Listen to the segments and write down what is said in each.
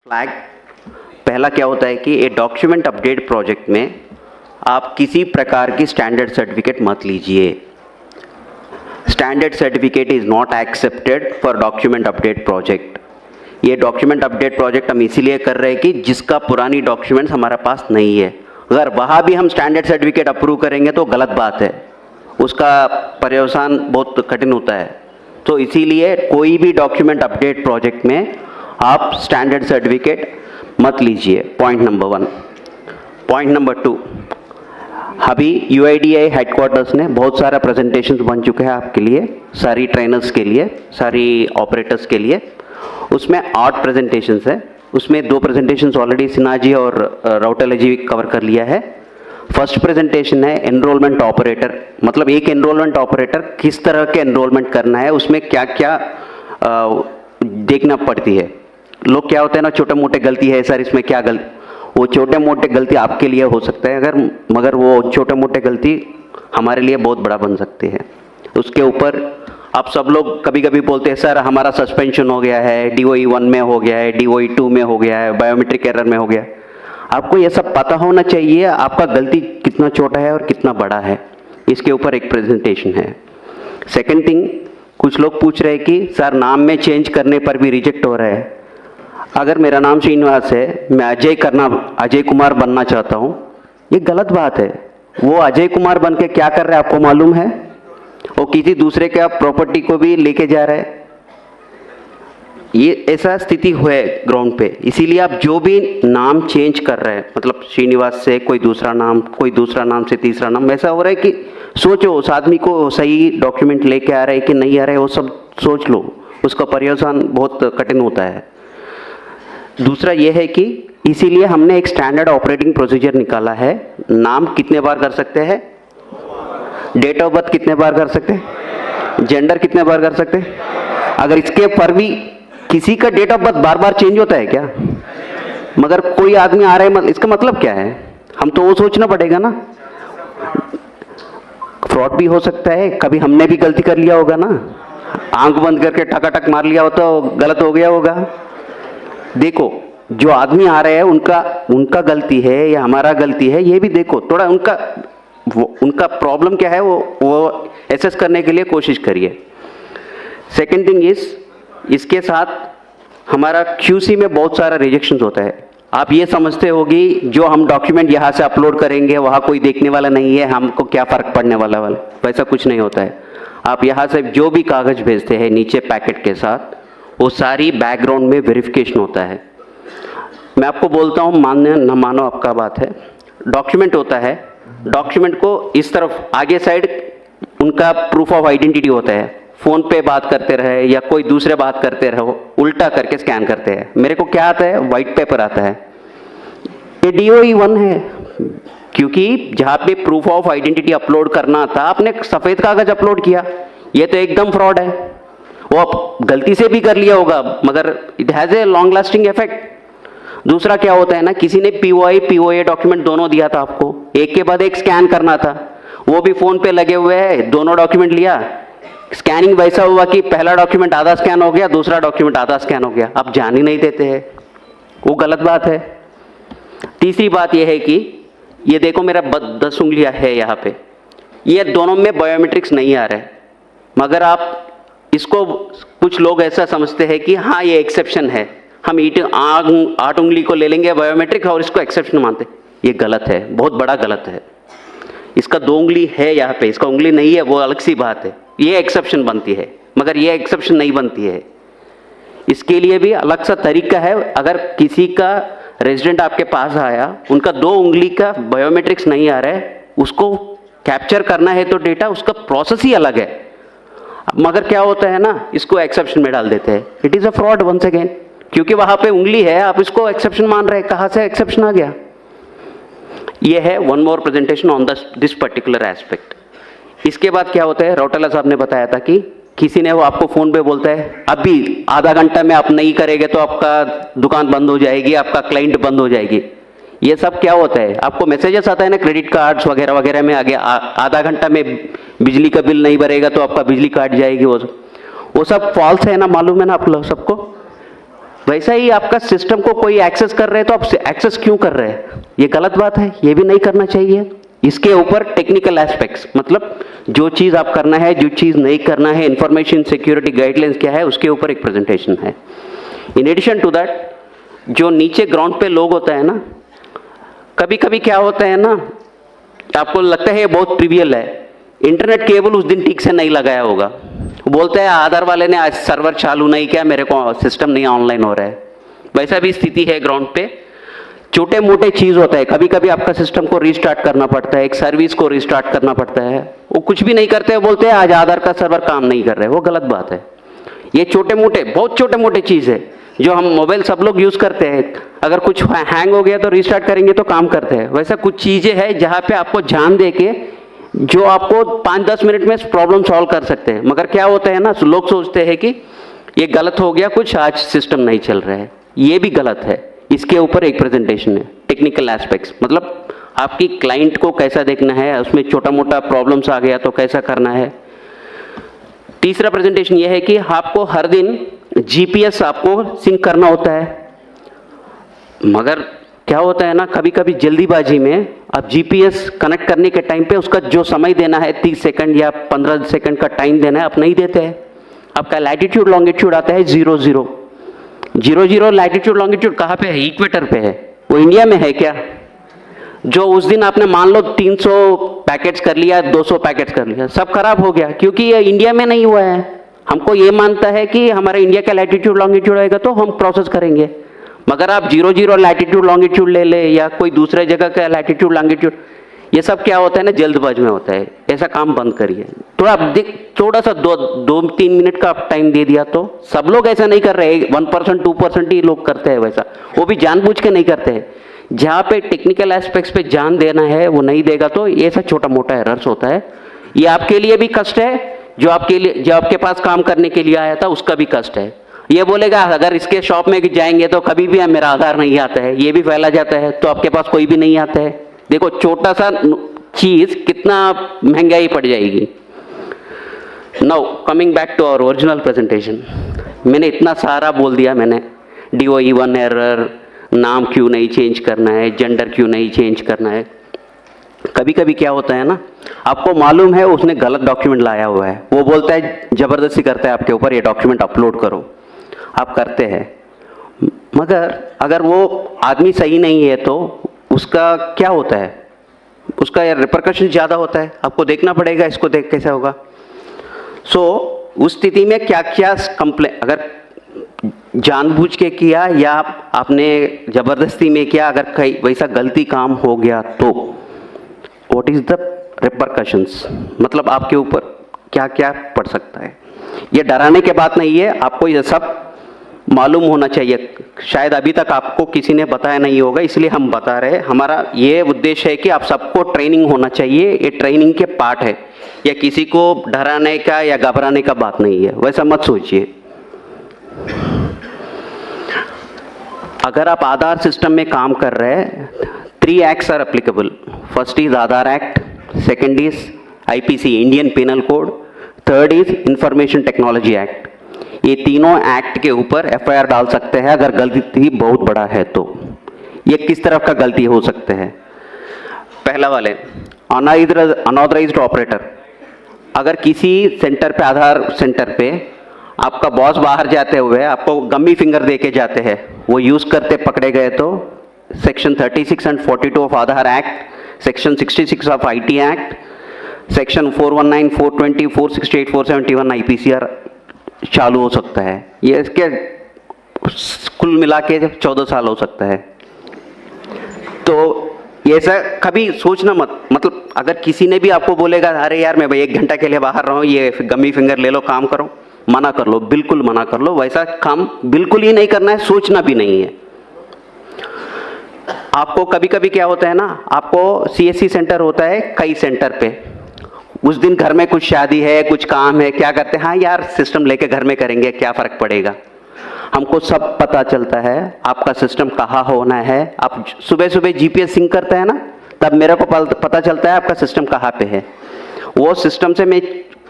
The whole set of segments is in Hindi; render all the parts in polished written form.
फ्लैग पहला क्या होता है कि ए डॉक्यूमेंट अपडेट प्रोजेक्ट में आप किसी प्रकार की स्टैंडर्ड सर्टिफिकेट मत लीजिए। Standard certificate is not accepted for document update project. ये डॉक्यूमेंट अपडेट प्रोजेक्ट हम इसीलिए कर रहे हैं कि जिसका पुरानी डॉक्यूमेंट्स हमारे पास नहीं है, अगर वहाँ भी हम स्टैंडर्ड सर्टिफिकेट अप्रूव करेंगे तो गलत बात है, उसका पर्यवसान बहुत कठिन होता है। तो इसीलिए कोई भी डॉक्यूमेंट अपडेट प्रोजेक्ट में आप स्टैंडर्ड सर्टिफिकेट मत लीजिए, पॉइंट नंबर 1। पॉइंट नंबर 2, अभी UIDAI हेडक्वार्टर्स ने बहुत सारा प्रेजेंटेशंस बन चुके हैं आपके लिए, सारी ट्रेनर्स के लिए, सारी ऑपरेटर्स के लिए। उसमें 8 प्रेजेंटेशंस है, उसमें 2 प्रेजेंटेशंस ऑलरेडी सिन्हा जी और राउटेला जी कवर कर लिया है। फर्स्ट प्रेजेंटेशन है एनरोलमेंट ऑपरेटर, मतलब एक एनरोलमेंट ऑपरेटर किस तरह के एनरोलमेंट करना है, उसमें क्या क्या देखना पड़ती है। लोग क्या होते हैं ना, छोटे मोटे गलती है सर इसमें, क्या गलती, वो छोटे मोटे गलती आपके लिए हो सकता है अगर, मगर वो छोटे मोटे गलती हमारे लिए बहुत बड़ा बन सकती है। उसके ऊपर आप सब लोग कभी कभी बोलते हैं सर हमारा सस्पेंशन हो गया है, DOE 1 में हो गया है, DOE 2 में हो गया है, बायोमेट्रिक एरर में हो गया। आपको ये सब पता होना चाहिए आपका गलती कितना छोटा है और कितना बड़ा है। इसके ऊपर एक प्रेजेंटेशन है। सेकेंड थिंग, कुछ लोग पूछ रहे हैं कि सर नाम में चेंज करने पर भी रिजेक्ट हो रहा है। अगर मेरा नाम श्रीनिवास है, मैं अजय कुमार बनना चाहता हूँ, ये गलत बात है। वो अजय कुमार बन के क्या कर रहा है आपको मालूम है? वो किसी दूसरे के प्रॉपर्टी को भी लेके जा रहा है। ये ऐसा स्थिति हुआ है ग्राउंड पे। इसीलिए आप जो भी नाम चेंज कर रहे हैं, मतलब श्रीनिवास से कोई दूसरा नाम से तीसरा नाम, ऐसा हो रहा है कि सोचो उस आदमी को सही डॉक्यूमेंट लेके आ रहा है कि नहीं आ रहा है, वो सब सोच लो, उसका पर्यवसान बहुत कठिन होता है। दूसरा ये है कि इसीलिए हमने एक स्टैंडर्ड ऑपरेटिंग प्रोसीजर निकाला है। नाम कितने बार कर सकते हैं, डेट ऑफ बर्थ कितने बार कर सकते हैं, जेंडर कितने बार कर सकते हैं। अगर इसके पर भी किसी का डेट ऑफ बर्थ बार बार चेंज होता है क्या? मगर कोई आदमी आ रहा है, इसका मतलब क्या है? हम तो वो सोचना पड़ेगा ना। फ्रॉड भी हो सकता है, कभी हमने भी गलती कर लिया होगा ना, आंख बंद करके टकाटक मार लिया होता तो गलत हो गया होगा। देखो जो आदमी आ रहे हैं उनका गलती है या हमारा गलती है, ये भी देखो थोड़ा, उनका प्रॉब्लम क्या है वो एसेस करने के लिए कोशिश करिए। सेकेंड थिंग इज, इसके साथ हमारा QC में बहुत सारा रिजेक्शन होता है। आप ये समझते होगी जो हम डॉक्यूमेंट यहाँ से अपलोड करेंगे वहाँ कोई देखने वाला नहीं है, हमको क्या फ़र्क पड़ने वाला, वैसा कुछ नहीं होता है। आप यहाँ से जो भी कागज़ भेजते हैं नीचे पैकेट के साथ, वो सारी बैकग्राउंड में वेरिफिकेशन होता है। मैं आपको बोलता हूँ, मानने न मानो आपका बात है, डॉक्यूमेंट होता है, डॉक्यूमेंट को इस तरफ आगे साइड उनका प्रूफ ऑफ आइडेंटिटी होता है। फ़ोन पे बात करते रहे या कोई दूसरे बात करते रहो, उल्टा करके स्कैन करते हैं। मेरे को क्या आता है, वाइट पेपर आता है। ये DOE 1 है, क्योंकि जहाँ पे प्रूफ ऑफ आइडेंटिटी अपलोड करना था आपने सफ़ेद कागज़ अपलोड किया। ये तो एकदम फ्रॉड है। वो आप गलती से भी कर लिया होगा मगर it has a long lasting effect. दूसरा क्या होता है ना, किसी ने POA डॉक्यूमेंट दोनों दिया था आपको, एक के बाद एक स्कैन करना था, वो भी फ़ोन पे लगे हुए हैं, दोनों डॉक्यूमेंट लिया, स्कैनिंग वैसा हुआ कि पहला डॉक्यूमेंट आधा स्कैन हो गया, दूसरा डॉक्यूमेंट आधा स्कैन हो गया। आप जान ही नहीं देते हैं, वो गलत बात है। तीसरी बात यह है कि ये देखो मेरा 10 उंगलियां है यहाँ पे, ये दोनों में बायोमेट्रिक्स नहीं आ रहा है, मगर आप इसको, कुछ लोग ऐसा समझते हैं कि हाँ ये एक्सेप्शन है, हम 8 उंगली को ले लेंगे बायोमेट्रिक और इसको एक्सेप्शन मानते। ये गलत है, बहुत बड़ा गलत है। इसका 2 उंगली है यहाँ पे, इसका उंगली नहीं है, वो अलग सी बात है, ये एक्सेप्शन बनती है, मगर ये एक्सेप्शन नहीं बनती है। इसके लिए भी अलग सा तरीका है। अगर किसी का रेजिडेंट आपके पास आया, उनका 2 उंगली का बायोमेट्रिक्स नहीं आ रहा है, उसको कैप्चर करना है तो डेटा, उसका प्रोसेस ही अलग है, मगर क्या होता है ना, इसको एक्सेप्शन में डाल देते हैं। It is a fraud once again, क्योंकि वहाँ पे उंगली है, आप इसको एक्सेप्शन मान रहे हैं, कहाँ से एक्सेप्शन आ गया? ये है one more presentation on this particular aspect. इसके बाद क्या होता है, राउटेला साहब ने बताया था कि किसी ने वो आपको फ़ोन पे बोलता है अभी आधा घंटा में आप नहीं करेंगे तो आपका दुकान बंद हो जाएगी, आपका क्लाइंट बंद हो जाएगी। ये सब क्या होता है, आपको मैसेजेस आता है ना क्रेडिट कार्ड्स वगैरह वगैरह में, आगे आधा घंटा में बिजली का बिल नहीं भरेगा तो आपका बिजली काट जाएगी। वो सब फॉल्स है ना, मालूम है ना आप लोग सबको। वैसा ही आपका सिस्टम को कोई एक्सेस कर रहे हैं तो आप एक्सेस क्यों कर रहे हैं, ये गलत बात है, ये भी नहीं करना चाहिए। इसके ऊपर टेक्निकल एस्पेक्ट्स, मतलब जो चीज आप करना है, जो चीज नहीं करना है, इंफॉर्मेशन सिक्योरिटी गाइडलाइंस क्या है, उसके ऊपर एक प्रेजेंटेशन है। इन एडिशन टू दैट, जो नीचे ग्राउंड पे लोग होता है ना, कभी कभी क्या होता है ना, आपको लगता है ये बहुत ट्रिवियल है, इंटरनेट केबल उस दिन ठीक से नहीं लगाया होगा, बोलते हैं आधार वाले ने आज सर्वर चालू नहीं किया, मेरे को सिस्टम नहीं ऑनलाइन हो रहा है। वैसा भी स्थिति है ग्राउंड पे, छोटे मोटे चीज होता है, कभी कभी आपका सिस्टम को रिस्टार्ट करना पड़ता है, एक सर्विस को रिस्टार्ट करना पड़ता है, वो कुछ भी नहीं करते हैं, बोलते हैं आज आधार का सर्वर काम नहीं कर रहे, वो गलत बात है। ये छोटे मोटे, बहुत छोटे मोटे चीज है जो हम मोबाइल सब लोग यूज करते हैं, अगर कुछ हैंग हो गया तो रिस्टार्ट करेंगे तो काम करते हैं। वैसा कुछ चीजें हैं जहां पे आपको ध्यान दे के जो आपको 5-10 मिनट में प्रॉब्लम सॉल्व कर सकते हैं। मगर क्या होता है ना, लोग सोचते हैं कि ये गलत हो गया कुछ, आज सिस्टम नहीं चल रहा है, ये भी गलत है। इसके ऊपर एक प्रेजेंटेशन है, टेक्निकल एस्पेक्ट्स, मतलब आपकी क्लाइंट को कैसा देखना है, उसमें छोटा मोटा प्रॉब्लम्स आ गया तो कैसा करना है। तीसरा प्रेजेंटेशन यह है कि आपको हर दिन जीपीएस आपको सिंक करना होता है, मगर क्या होता है ना, कभी कभी जल्दीबाजी में आप जीपीएस कनेक्ट करने के टाइम पे उसका जो समय देना है 30 सेकंड या 15 सेकंड का टाइम देना है, आप नहीं देते हैं। आपका लैटिट्यूड लॉन्गिट्यूड आता है 00 00 लैटिट्यूड लॉन्गिट्यूड कहाँ पे है, इक्वेटर पे है, वो इंडिया में है क्या? जो उस दिन आपने मान लो 300 पैकेट्स कर लिया, 200 पैकेट्स कर लिया, सब खराब हो गया क्योंकि ये इंडिया में नहीं हुआ है। हमको ये मानता है कि हमारा इंडिया का लैटिट्यूड लॉन्गिट्यूड आएगा तो हम प्रोसेस करेंगे, मगर आप 00 लैटिट्यूड लॉन्गिट्यूड ले ले या कोई दूसरे जगह का लैटिट्यूड लॉन्गिट्यूड, ये सब क्या होता है ना, जल्दबाजी में होता है। ऐसा काम बंद करिए। तो आप थोड़ा सा 2-3 मिनट का आप टाइम दे दिया तो, सब लोग ऐसा नहीं कर रहे, 1% 2% ही लोग करते हैं वैसा, वो भी जानबूझ के नहीं करते हैं। जहाँ पे टेक्निकल एस्पेक्ट्स पे ध्यान देना है वो नहीं देगा तो ये सब छोटा मोटा एरर्स होता है। ये आपके लिए भी कष्ट है, जो आपके पास काम करने के लिए आया था उसका भी कष्ट है। ये बोलेगा अगर इसके शॉप में जाएंगे तो कभी भी मेरा आधार नहीं आता है, ये भी फैला जाता है तो आपके पास कोई भी नहीं आता है। देखो छोटा सा चीज कितना महंगाई पड़ जाएगी। Now coming back to our original presentation, मैंने इतना सारा बोल दिया, मैंने DOE1 एरर, नाम क्यों नहीं चेंज करना है, जेंडर क्यों नहीं चेंज करना है। कभी कभी क्या होता है ना, आपको मालूम है उसने गलत डॉक्यूमेंट लाया हुआ है, वो बोलता है जबरदस्ती करता है आपके ऊपर, ये डॉक्यूमेंट अपलोड करो, आप करते हैं, मगर अगर वो आदमी सही नहीं है तो उसका क्या होता है, उसका रिपरकशन ज़्यादा होता है, आपको देखना पड़ेगा, इसको देख कैसे होगा। सो उस स्थिति में क्या क्या कंप्लेन, अगर जानबूझ के किया या आपने जबरदस्ती में किया, अगर कहीं वैसा गलती काम हो गया तो व्हाट इज द रिपरकशंस, मतलब आपके ऊपर क्या क्या पड़ सकता है। ये डराने के बात नहीं है, आपको ये सब मालूम होना चाहिए। शायद अभी तक आपको किसी ने बताया नहीं होगा, इसलिए हम बता रहे हैं। हमारा ये उद्देश्य है कि आप सबको ट्रेनिंग होना चाहिए, ये ट्रेनिंग के पार्ट है, या किसी को डराने का या घबराने का बात नहीं है, वैसा मत सोचिए। अगर आप आधार सिस्टम में काम कर रहे हैं, 3 acts are applicable. First is Aadhaar act, second is IPC Indian penal code, third is information technology act. ये तीनों एक्ट के ऊपर FIR डाल सकते हैं अगर गलती बहुत बड़ा है तो। ये किस तरफ का गलती हो सकते हैं? पहला वाले अनऑथराइज्ड ऑपरेटर, अगर किसी सेंटर पे, आधार सेंटर पे आपका बॉस बाहर जाते हुए आपको गम्मी फिंगर दे के जाते हैं, वो यूज करते पकड़े गए तो section 36 and 42 of Aadhaar act, section 66 of IT act, section 419, 420, 468, 471 IPCR चालू हो सकता है। ये इसके कुल मिला के 14 साल हो सकता है। तो ये ऐसा कभी सोचना मत, मतलब अगर किसी ने भी आपको बोलेगा अरे यार मैं भाई 1 घंटा के लिए बाहर रहा हूँ, ये गम्मी फिंगर ले लो, काम करो, मना कर लो, बिल्कुल मना कर लो। वैसा काम बिल्कुल ही नहीं करना है, सोचना भी नहीं है। आपको कभी कभी क्या होता है ना, आपको CSC सेंटर होता है कई सेंटर पे, उस दिन घर में कुछ शादी है, कुछ काम है, क्या करते हैं, हाँ यार सिस्टम लेके घर में करेंगे, क्या फर्क पड़ेगा। हमको सब पता चलता है आपका सिस्टम कहाँ होना है। आप सुबह सुबह GPS सिंक करते हैं ना, तब मेरे को पता चलता है आपका सिस्टम कहाँ पे है। वो सिस्टम से मैं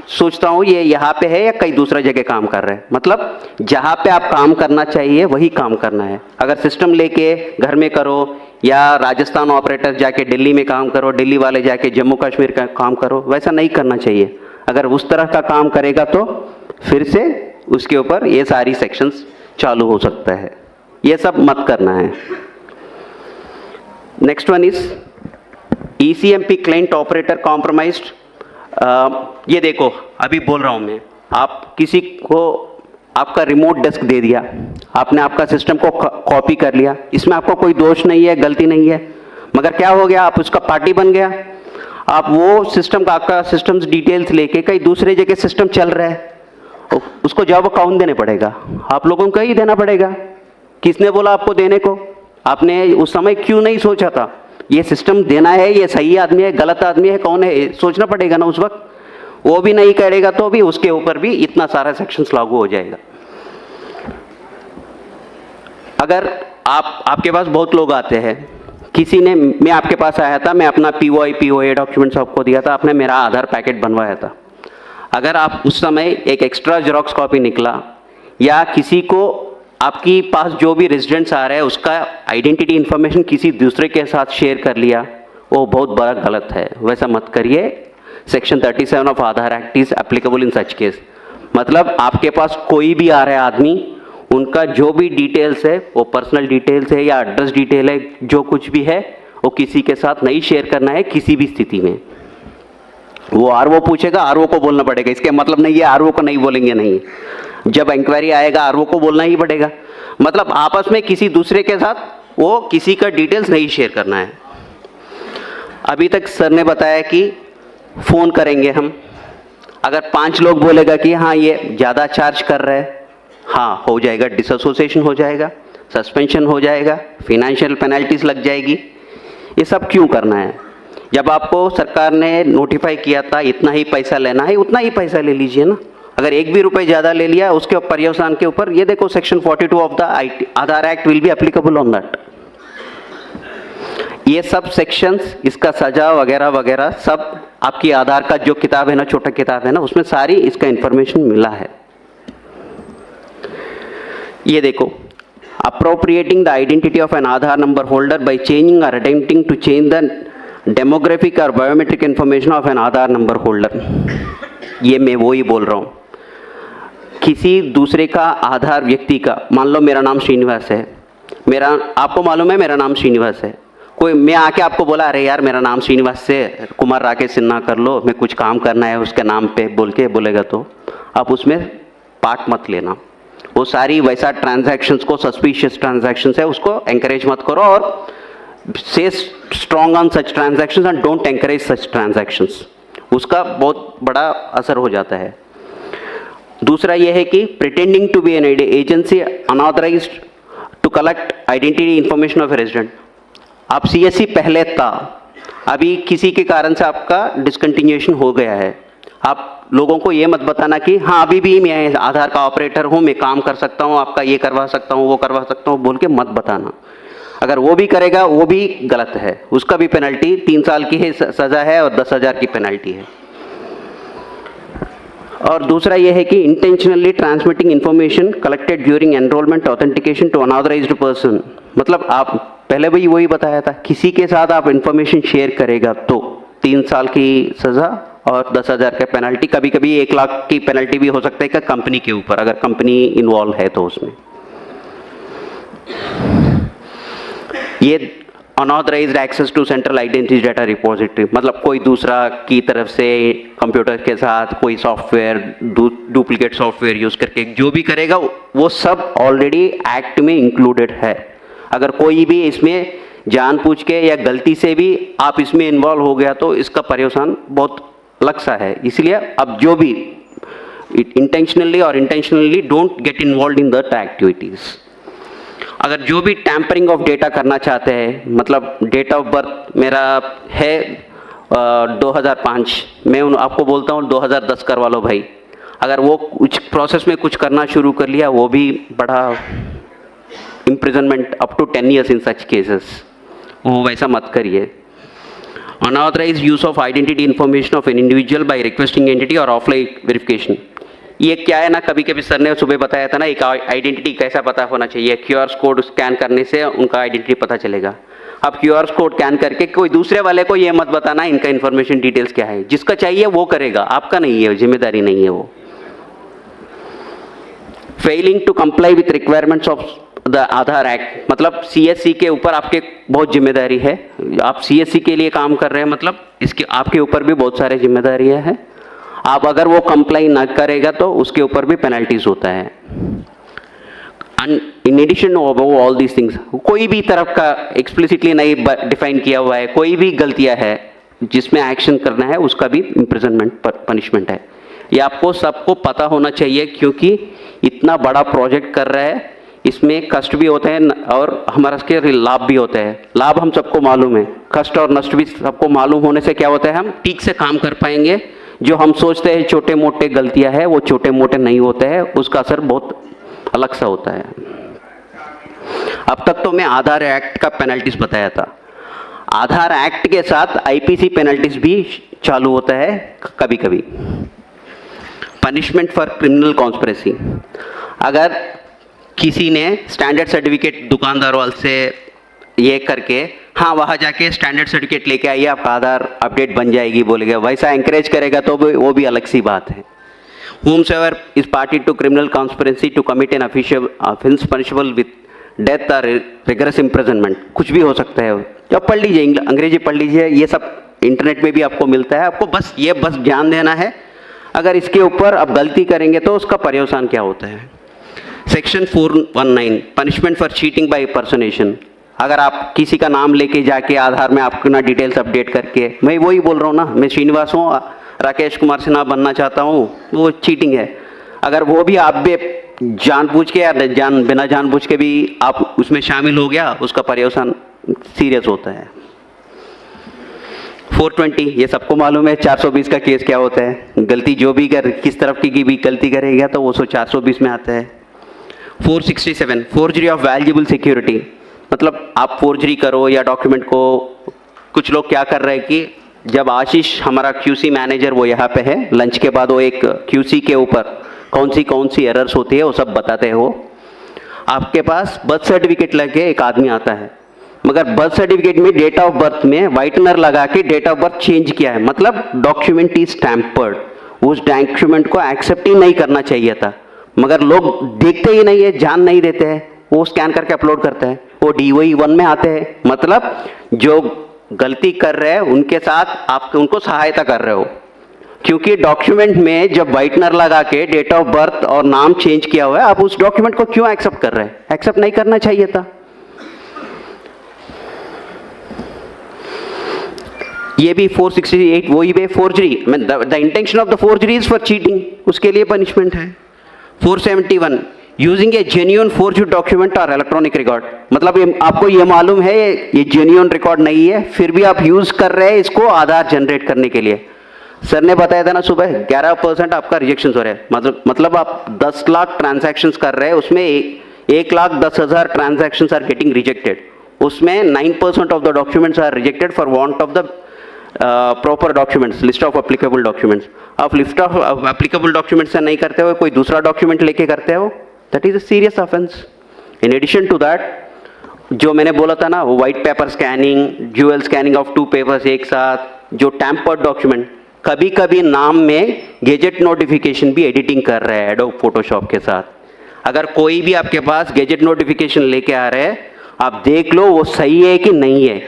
सोचता हूँ ये यहाँ पे है या कहीं दूसरा जगह काम कर रहा है। मतलब जहाँ पे आप काम करना चाहिए वही काम करना है। अगर सिस्टम लेके घर में करो या राजस्थान ऑपरेटर जाके दिल्ली में काम करो, दिल्ली वाले जाके जम्मू कश्मीर का काम करो, वैसा नहीं करना चाहिए। अगर उस तरह का काम करेगा तो फिर से उसके ऊपर ये सारी सेक्शंस चालू हो सकता है। ये सब मत करना है। Next one is ECMP client operator compromised. ये देखो अभी बोल रहा हूँ मैं, आप किसी को आपका रिमोट डेस्क दे दिया, आपने आपका सिस्टम को कॉपी कर लिया, इसमें आपका कोई दोष नहीं है, गलती नहीं है, मगर क्या हो गया, आप उसका पार्टी बन गया। आप वो सिस्टम का आपका सिस्टम्स डिटेल्स लेके कहीं दूसरे जगह सिस्टम चल रहा है, उसको जवाब कौन देने पड़ेगा? आप लोगों को ही देना पड़ेगा। किसने बोला आपको देने को? आपने उस समय क्यों नहीं सोचा था ये सिस्टम देना है, ये सही आदमी है, गलत आदमी है, कौन है, सोचना पड़ेगा ना उस वक्त। वो भी नहीं करेगा तो भी उसके ऊपर भी इतना सारा सेक्शंस लागू हो जाएगा। अगर आपके पास बहुत लोग आते हैं, किसी ने, मैं आपके पास आया था, मैं अपना POA डॉक्यूमेंट्स आपको दिया था, आपने मेरा आधार पैकेट बनवाया था। अगर आप उस समय एक एक्स्ट्रा जेरॉक्स कॉपी निकला या किसी को आपकी पास जो भी रेजिडेंट्स आ रहे हैं उसका आइडेंटिटी इंफॉर्मेशन किसी दूसरे के साथ शेयर कर लिया, वो बहुत बड़ा गलत है, वैसा मत करिए। Section 37 of Aadhaar act is applicable in such case. मतलब आपके पास कोई भी आ रहा है आदमी, उनका जो भी डिटेल्स है, वो पर्सनल डिटेल्स है या एड्रेस डिटेल है, जो कुछ भी है वो किसी के साथ नहीं शेयर करना है किसी भी स्थिति में। वो RO पूछेगा, RO को बोलना पड़ेगा, इसके मतलब नहीं है RO को नहीं बोलेंगे, नहीं। जब इंक्वायरी आएगा RO को बोलना ही पड़ेगा। मतलब आपस में किसी दूसरे के साथ वो किसी का डिटेल्स नहीं शेयर करना है। अभी तक सर ने बताया कि फ़ोन करेंगे हम, अगर 5 लोग बोलेगा कि हाँ ये ज़्यादा चार्ज कर रहा है, हाँ हो जाएगा, डिसएसोसिएशन हो जाएगा, सस्पेंशन हो जाएगा, फिनेंशियल पेनल्टीज लग जाएगी। ये सब क्यों करना है? जब आपको सरकार ने नोटिफाई किया था इतना ही पैसा लेना है, उतना ही पैसा ले लीजिए ना। अगर एक भी रुपए ज़्यादा ले लिया उसके पर्यवसान के ऊपर, ये देखो section 42 of the Aadhaar act will be applicable on that. ये सब सेक्शंस, इसका सजा वगैरह वगैरह सब आपकी आधार का जो किताब है ना, छोटा किताब है ना, उसमें सारी इसका इंफॉर्मेशन मिला है। ये देखो, appropriating the identity of an Aadhaar number holder by changing or attempting to change the demographic or biometric information of an Aadhaar number holder। ये मैं वो ही बोल रहा हूँ, किसी दूसरे का आधार व्यक्ति का, मान लो मेरा नाम श्रीनिवास है, मेरा आपको मालूम है मेरा नाम श्रीनिवास है, कोई मैं आके आपको बोला अरे यार मेरा नाम श्रीनिवास से कुमार राकेश सिन्हा कर लो, मैं कुछ काम करना है उसके नाम पे बोल के बोलेगा, तो आप उसमें पार्ट मत लेना। वो सारी वैसा ट्रांजैक्शंस को, सस्पिशियस ट्रांजैक्शंस है, उसको एंकरेज मत करो और से strong on such transactions and don't encourage such transactions. उसका बहुत बड़ा असर हो जाता है। दूसरा यह है कि pretending to be an agency unauthorised to collect identity information of a resident. आप CSC पहले था, अभी किसी के कारण से आपका डिसकंटिन्यूएशन हो गया है, आप लोगों को ये मत बताना कि हाँ अभी भी मैं आधार का ऑपरेटर हूँ, मैं काम कर सकता हूँ, आपका ये करवा सकता हूँ, वो करवा सकता हूँ बोल के मत बताना। अगर वो भी करेगा वो भी गलत है, उसका भी पेनल्टी 3 साल की है सज़ा है और 10,000 की पेनल्टी है। और दूसरा ये है कि intentionally transmitting information collected during enrolment authentication to unauthorised person. मतलब आप पहले भी वही बताया था, किसी के साथ आप इंफॉर्मेशन शेयर करेगा तो 3 साल की सज़ा और 10,000 का पेनल्टी, कभी कभी 1 लाख की पेनल्टी भी हो सकता है कि कंपनी के ऊपर, अगर कंपनी इन्वॉल्व है तो उसमें। ये unauthorised access to central identity data repository, मतलब कोई दूसरा की तरफ से कंप्यूटर के साथ कोई सॉफ्टवेयर, डुप्लीकेट सॉफ्टवेयर यूज़ करके जो भी करेगा वो सब ऑलरेडी एक्ट में इंक्लूडेड है। अगर कोई भी इसमें जानबूझ के या गलती से भी आप इसमें इन्वॉल्व हो गया तो इसका पर्यवसान बहुत अलग सा है। इसलिए अब जो भी इंटेंशनली और intentionally don't get involve in that activities. अगर जो भी टैंपरिंग ऑफ डेटा करना चाहते हैं, मतलब डेट ऑफ बर्थ मेरा है 2005, मैं आपको बोलता हूँ 2010 करवा लो भाई, अगर वो कुछ प्रोसेस में कुछ करना शुरू कर लिया, वो भी बड़ा imprisonment up to 10 years in such cases, वो वैसा मत करिए। Unauthorised use of identity information of an individual by requesting entity और ऑफलाइन वेरिफिकेशन। ये क्या है ना, कभी कभी सर ने सुबह बताया था ना, एक आइडेंटिटी कैसा पता होना चाहिए, क्यूआर कोड स्कैन करने से उनका आइडेंटिटी पता चलेगा। अब क्यूआर कोड स्कैन करके कोई दूसरे वाले को ये मत बताना इनका इन्फॉर्मेशन डिटेल्स क्या है, जिसका चाहिए वो करेगा, आपका नहीं है, जिम्मेदारी नहीं है वो। Failing to comply with requirements of the Aadhaar act, मतलब सीएससी के ऊपर आपके बहुत जिम्मेदारी है। आप सीएससी के लिए काम कर रहे हैं, मतलब इसके आपके ऊपर भी बहुत सारे जिम्मेदारियां हैं। आप अगर वो कंप्लाई ना करेगा तो उसके ऊपर भी पेनल्टीज होता है। In addition of all these things, कोई भी तरफ का एक्सप्लिसिटली नहीं डिफाइन किया हुआ है, कोई भी गलतियां है जिसमें एक्शन करना है उसका भी इम्प्रिजनमेंट पनिशमेंट है। ये आपको सबको पता होना चाहिए, क्योंकि इतना बड़ा प्रोजेक्ट कर रहा है, इसमें कष्ट भी होते हैं और हमारा इसके लाभ भी होते हैं। लाभ हम सबको मालूम है, कष्ट और नष्ट भी सबको मालूम होने से क्या होता है, हम ठीक से काम कर पाएंगे। जो हम सोचते हैं छोटे मोटे गलतियां हैं वो छोटे मोटे नहीं होते हैं, उसका असर बहुत अलग सा होता है। अब तक तो मैं आधार एक्ट का पेनल्टीज बताया था, आधार एक्ट के साथ आईपीसी पेनल्टीज भी चालू होता है कभी कभी। पनिशमेंट फॉर क्रिमिनल कॉन्स्पिरेसी, अगर किसी ने स्टैंडर्ड सर्टिफिकेट दुकानदार वाले से ये करके, हाँ वहाँ जाके स्टैंडर्ड सर्टिफिकेट लेके आइए आपका आधार अपडेट बन जाएगी बोलेगा, वैसा एंकरेज करेगा तो वो भी अलग सी बात है। whomsoever is party to criminal conspiracy to commit an offense punishable with death or rigorous imprisonment, कुछ भी हो सकता है। जब पढ़ लीजिए, अंग्रेजी पढ़ लीजिए, ये सब इंटरनेट में भी आपको मिलता है। आपको बस ध्यान देना है, अगर इसके ऊपर आप गलती करेंगे तो उसका पर्यवसान क्या होता है। Section 419 punishment for cheating by personation, अगर आप किसी का नाम लेके जाके आधार में अपना डिटेल्स अपडेट करके, मैं वही बोल रहा हूँ ना, मैं श्रीनिवास हूँ, राकेश कुमार सिन्हा बनना चाहता हूँ, वो चीटिंग है। अगर वो भी आप भी जानबूझ के या बिना जानबूझ के भी आप उसमें शामिल हो गया, उसका पर्यवसान सीरियस होता है। 420 ये सबको मालूम है, 420 का केस क्या होता है, गलती जो भी किस तरफ की भी गलती करेगा तो वो 420 में आता है। 467 फोर्जरी ऑफ वैल्यूएबल सिक्योरिटी, मतलब आप फोर्जरी करो या डॉक्यूमेंट को, कुछ लोग क्या कर रहे हैं कि जब आशीष हमारा क्यूसी मैनेजर वो यहाँ पे है, लंच के बाद वो एक क्यूसी के ऊपर कौन सी एरर्स होती है वो सब बताते हैं। वो आपके पास बर्थ सर्टिफिकेट लगे एक आदमी आता है, मगर बर्थ सर्टिफिकेट में डेट ऑफ बर्थ में व्हाइटनर लगा के डेट ऑफ बर्थ चेंज किया है, मतलब डॉक्यूमेंट इज टैम्पर्ड। उस डॉक्यूमेंट को एक्सेप्ट ही नहीं करना चाहिए था, मगर लोग देखते ही नहीं है, जान नहीं देते हैं, वो स्कैन करके अपलोड करते हैं, वो DOE 1 में आते हैं। मतलब जो गलती कर रहे हैं उनके साथ आप उनको सहायता कर रहे हो, क्योंकि डॉक्यूमेंट में जब व्हाइटनर लगा के डेट ऑफ बर्थ और नाम चेंज किया हुआ है, आप उस डॉक्यूमेंट को क्यों एक्सेप्ट कर रहे हैं? एक्सेप्ट नहीं करना चाहिए था। ये भी 468 वही है, forgery, the intention of the forgery is for cheating, उसके लिए पनिशमेंट है। 471 यूजिंग ए जेन्युइन फोर्ज्ड डॉक्यूमेंट और इलेक्ट्रॉनिक रिकॉर्ड, मतलब आपको ये मालूम है ये जेन्युइन रिकॉर्ड नहीं है, फिर भी आप यूज कर रहे हैं इसको आधार जनरेट करने के लिए। सर ने बताया था ना सुबह 11% आपका रिजेक्शन हो रहा है, मतलब आप 10 लाख ट्रांजैक्शंस कर रहे हैं, उसमें 1,10,000 ट्रांजैक्शंस आर गेटिंग रिजेक्टेड, उसमें 9% of the documents are rejected for want of the proper documents, list of applicable documents. आप लिस्ट ऑफ एप्लीकेबल डॉक्यूमेंट्स से नहीं करते हो, कोई दूसरा डॉक्यूमेंट लेके करते हो, that is a serious offence. In addition to that, जो मैंने बोला था ना, वो white paper scanning, dual scanning of 2 papers एक साथ, जो टैम्पर्ड डॉक्यूमेंट, कभी कभी नाम में गेजेट नोटिफिकेशन भी एडिटिंग कर रहे हैं एडोब फोटोशॉप के साथ। अगर कोई भी आपके पास गेजेट नोटिफिकेशन लेके आ रहे हैं, आप देख लो वो सही है कि नहीं है,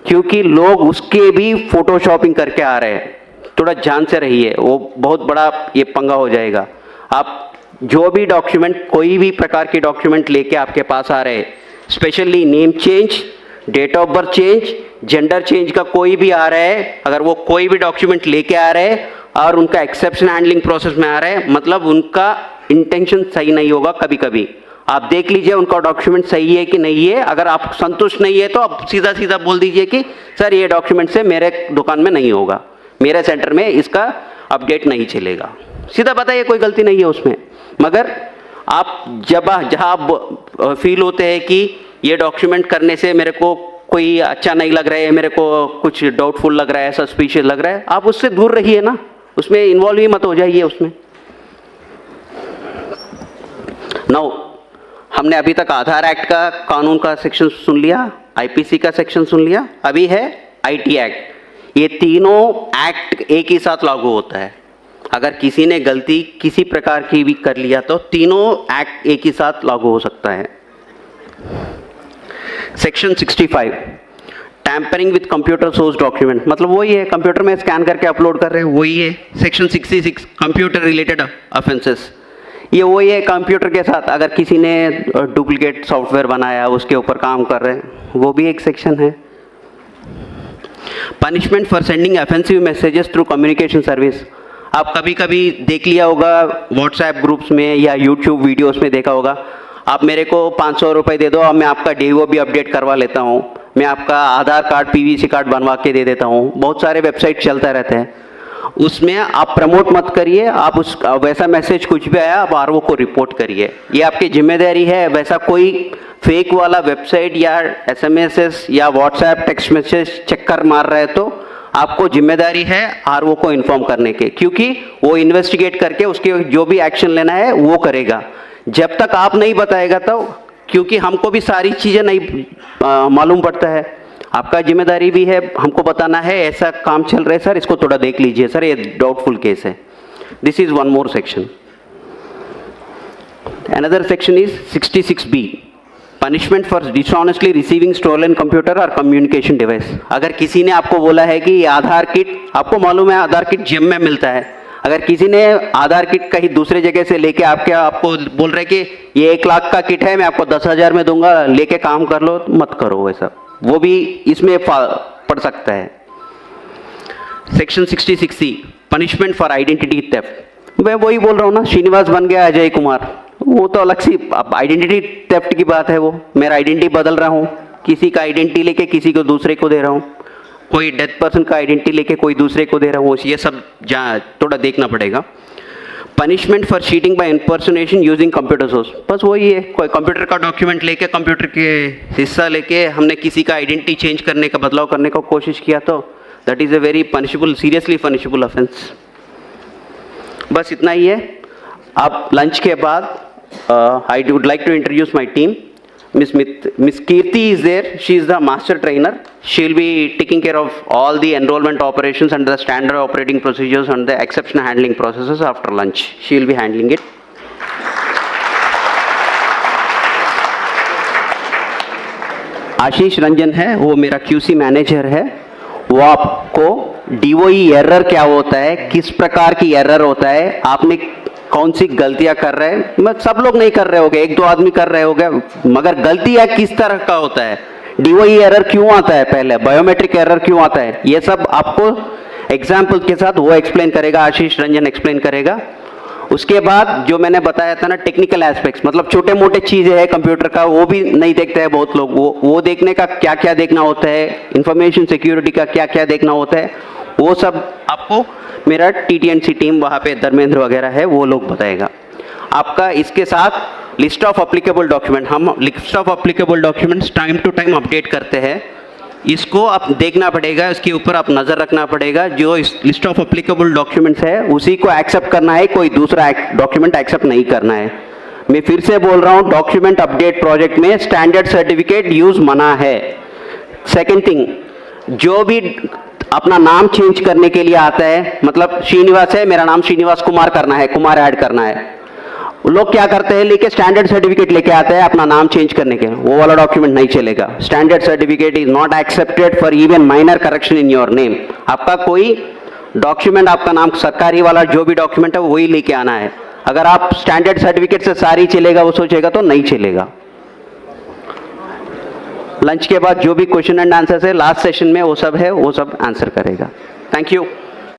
क्योंकि लोग उसके भी फोटोशॉपिंग करके आ रहे हैं। थोड़ा जान से रहिए, वो बहुत बड़ा ये पंगा हो जाएगा। आप जो भी डॉक्यूमेंट, कोई भी प्रकार के डॉक्यूमेंट लेके आपके पास आ रहे हैं, specially name change, date of birth change, gender change का कोई भी आ रहा है, अगर वो कोई भी डॉक्यूमेंट लेके आ रहे हैं और उनका एक्सेप्शन हैंडलिंग प्रोसेस में आ रहे हैं, मतलब उनका इंटेंशन सही नहीं होगा। कभी कभी आप देख लीजिए उनका डॉक्यूमेंट सही है कि नहीं है, अगर आप संतुष्ट नहीं है तो आप सीधा सीधा बोल दीजिए कि सर ये डॉक्यूमेंट से मेरे दुकान में नहीं होगा, मेरे सेंटर में इसका अपडेट नहीं चलेगा। सीधा बताइए, कोई गलती नहीं है उसमें। मगर आप जहाँ आप फील होते हैं कि ये डॉक्यूमेंट करने से मेरे को कोई अच्छा नहीं लग रहा है, मेरे को कुछ डाउटफुल लग रहा है, सस्पिशियस लग रहा है, आप उससे दूर रहिए ना, उसमें इन्वॉल्व ही मत हो जाइए उसमें। नाउ हमने अभी तक आधार एक्ट का कानून का सेक्शन सुन लिया, आईपीसी का सेक्शन सुन लिया, अभी है आईटी एक्ट। ये तीनों एक्ट एक ही साथ लागू होता है। अगर किसी ने गलती किसी प्रकार की भी कर लिया तो तीनों एक्ट एक ही साथ लागू हो सकता है। Section 65 tampering with computer source document, मतलब वही है, कंप्यूटर में स्कैन करके अपलोड कर रहे हैं, वही है। सेक्शन 66 कंप्यूटर रिलेटेड ऑफेंसेस, ये वही है, कंप्यूटर के साथ अगर किसी ने डुप्लीकेट सॉफ्टवेयर बनाया उसके ऊपर काम कर रहे हैं, वो भी एक सेक्शन है। Punishment for sending offensive messages through communication service, आप कभी कभी देख लिया होगा व्हाट्सएप ग्रुप्स में या यूट्यूब वीडियोस में देखा होगा, आप मेरे को 500 रुपये दे दो और मैं आपका DO भी अपडेट करवा लेता हूँ, मैं आपका आधार कार्ड PVC कार्ड बनवा के दे देता हूँ। बहुत सारे वेबसाइट चलता रहते हैं, उसमें आप प्रमोट मत करिए, आप उस वैसा मैसेज कुछ भी आया आप RO को रिपोर्ट करिए, ये आपकी जिम्मेदारी है। वैसा कोई फेक वाला वेबसाइट या SMS या व्हाट्सएप टेक्स्ट मैसेज चक्कर मार रहा है तो आपको जिम्मेदारी है RO को इन्फॉर्म करने के, क्योंकि वो इन्वेस्टिगेट करके उसके जो भी एक्शन लेना है वो करेगा। जब तक आप नहीं बताएगा तो, क्योंकि हमको भी सारी चीज़ें नहीं मालूम पड़ता है, आपका जिम्मेदारी भी है, हमको बताना है ऐसा काम चल रहा है सर, इसको थोड़ा देख लीजिए सर, ये डाउटफुल केस है। This is one more section. Another section is 66B punishment for dishonestly receiving stolen computer और कम्युनिकेशन डिवाइस। अगर किसी ने आपको बोला है कि आधार किट, आपको मालूम है आधार किट जिम में मिलता है, अगर किसी ने आधार किट कहीं दूसरे जगह से लेके आपको बोल रहे कि ये 1 लाख का किट है, मैं आपको 10,000 में दूंगा, लेके काम कर लो, मत करो वैसा, वो भी इसमें पड़ सकता है। Section 66C punishment for identity theft, मैं वही बोल रहा हूँ ना, श्रीनिवास बन गया अजय कुमार, वो तो अलग सी आइडेंटिटी थेफ्ट की बात है, वो मेरा आइडेंटिटी बदल रहा हूँ, किसी का आइडेंटिटी लेके किसी को दूसरे को दे रहा हूँ, कोई डेथ पर्सन का आइडेंटिटी लेके कोई दूसरे को दे रहा हूँ, ये सब थोड़ा देखना पड़ेगा। Punishment for cheating by impersonation using computer source, बस वही है, कोई कंप्यूटर का डॉक्यूमेंट लेके, कंप्यूटर के हिस्सा लेके हमने किसी का आइडेंटिटी चेंज करने का, बदलाव करने का कोशिश किया तो that is a very punishable, seriously punishable offence. बस इतना ही है। अब लंच के बाद I would like to introduce my team. Miss Kirti is there. She is the master trainer. She will be taking care of all the enrollment operations and the standard operating procedures and the exception handling processes after lunch. She will be handling it. आशीष रंजन है, वो मेरा QC मैनेजर है, वो आपको DOE एरर क्या होता है, किस प्रकार की एरर होता है, आपने कौन सी गलतियां कर रहे हैं, मैं सब लोग नहीं कर रहे होंगे, 1-2 आदमी कर रहे होंगे, मगर गलतियां किस तरह का होता है, DOE एरर क्यों आता है, पहले बायोमेट्रिक एरर क्यों आता है, ये सब आपको एग्जाम्पल के साथ वो एक्सप्लेन करेगा, आशीष रंजन एक्सप्लेन करेगा। उसके बाद जो मैंने बताया था ना टेक्निकल एस्पेक्ट्स, मतलब छोटे मोटे चीजें हैं कंप्यूटर का, वो भी नहीं देखते हैं बहुत लोग, वो देखने का क्या क्या देखना होता है, इंफॉर्मेशन सिक्योरिटी का क्या क्या देखना होता है, वो सब आपको मेरा TTNC टीम वहाँ पे धर्मेंद्र वगैरह है वो लोग बताएगा। आपका इसके साथ लिस्ट ऑफ अप्लीकेबल डॉक्यूमेंट, हम list of applicable documents time to time update करते हैं, इसको आप देखना पड़ेगा, इसके ऊपर आप नज़र रखना पड़ेगा। जो इस लिस्ट ऑफ अप्लीकेबल डॉक्यूमेंट्स है उसी को एक्सेप्ट करना है, कोई दूसरा डॉक्यूमेंट एक्सेप्ट नहीं करना है। मैं फिर से बोल रहा हूँ, डॉक्यूमेंट अपडेट प्रोजेक्ट में स्टैंडर्ड सर्टिफिकेट यूज मना है। सेकेंड थिंग, जो भी अपना नाम चेंज करने के लिए आता है, मतलब श्रीनिवास है, मेरा नाम श्रीनिवास कुमार करना है, कुमार ऐड करना है, लोग क्या करते हैं, लेके स्टैंडर्ड सर्टिफिकेट लेके आते हैं अपना नाम चेंज करने के, वो वाला डॉक्यूमेंट नहीं चलेगा। Standard certificate is not accepted for even minor correction in your name. आपका कोई डॉक्यूमेंट, आपका नाम सरकारी वाला जो भी डॉक्यूमेंट है वही लेके आना है। अगर आप स्टैंडर्ड सर्टिफिकेट से सारी चलेगा वो सोचेगा तो नहीं चलेगा। लंच के बाद जो भी क्वेश्चन एंड आंसर है लास्ट सेशन में वो सब है, वो सब आंसर करेगा। Thank you.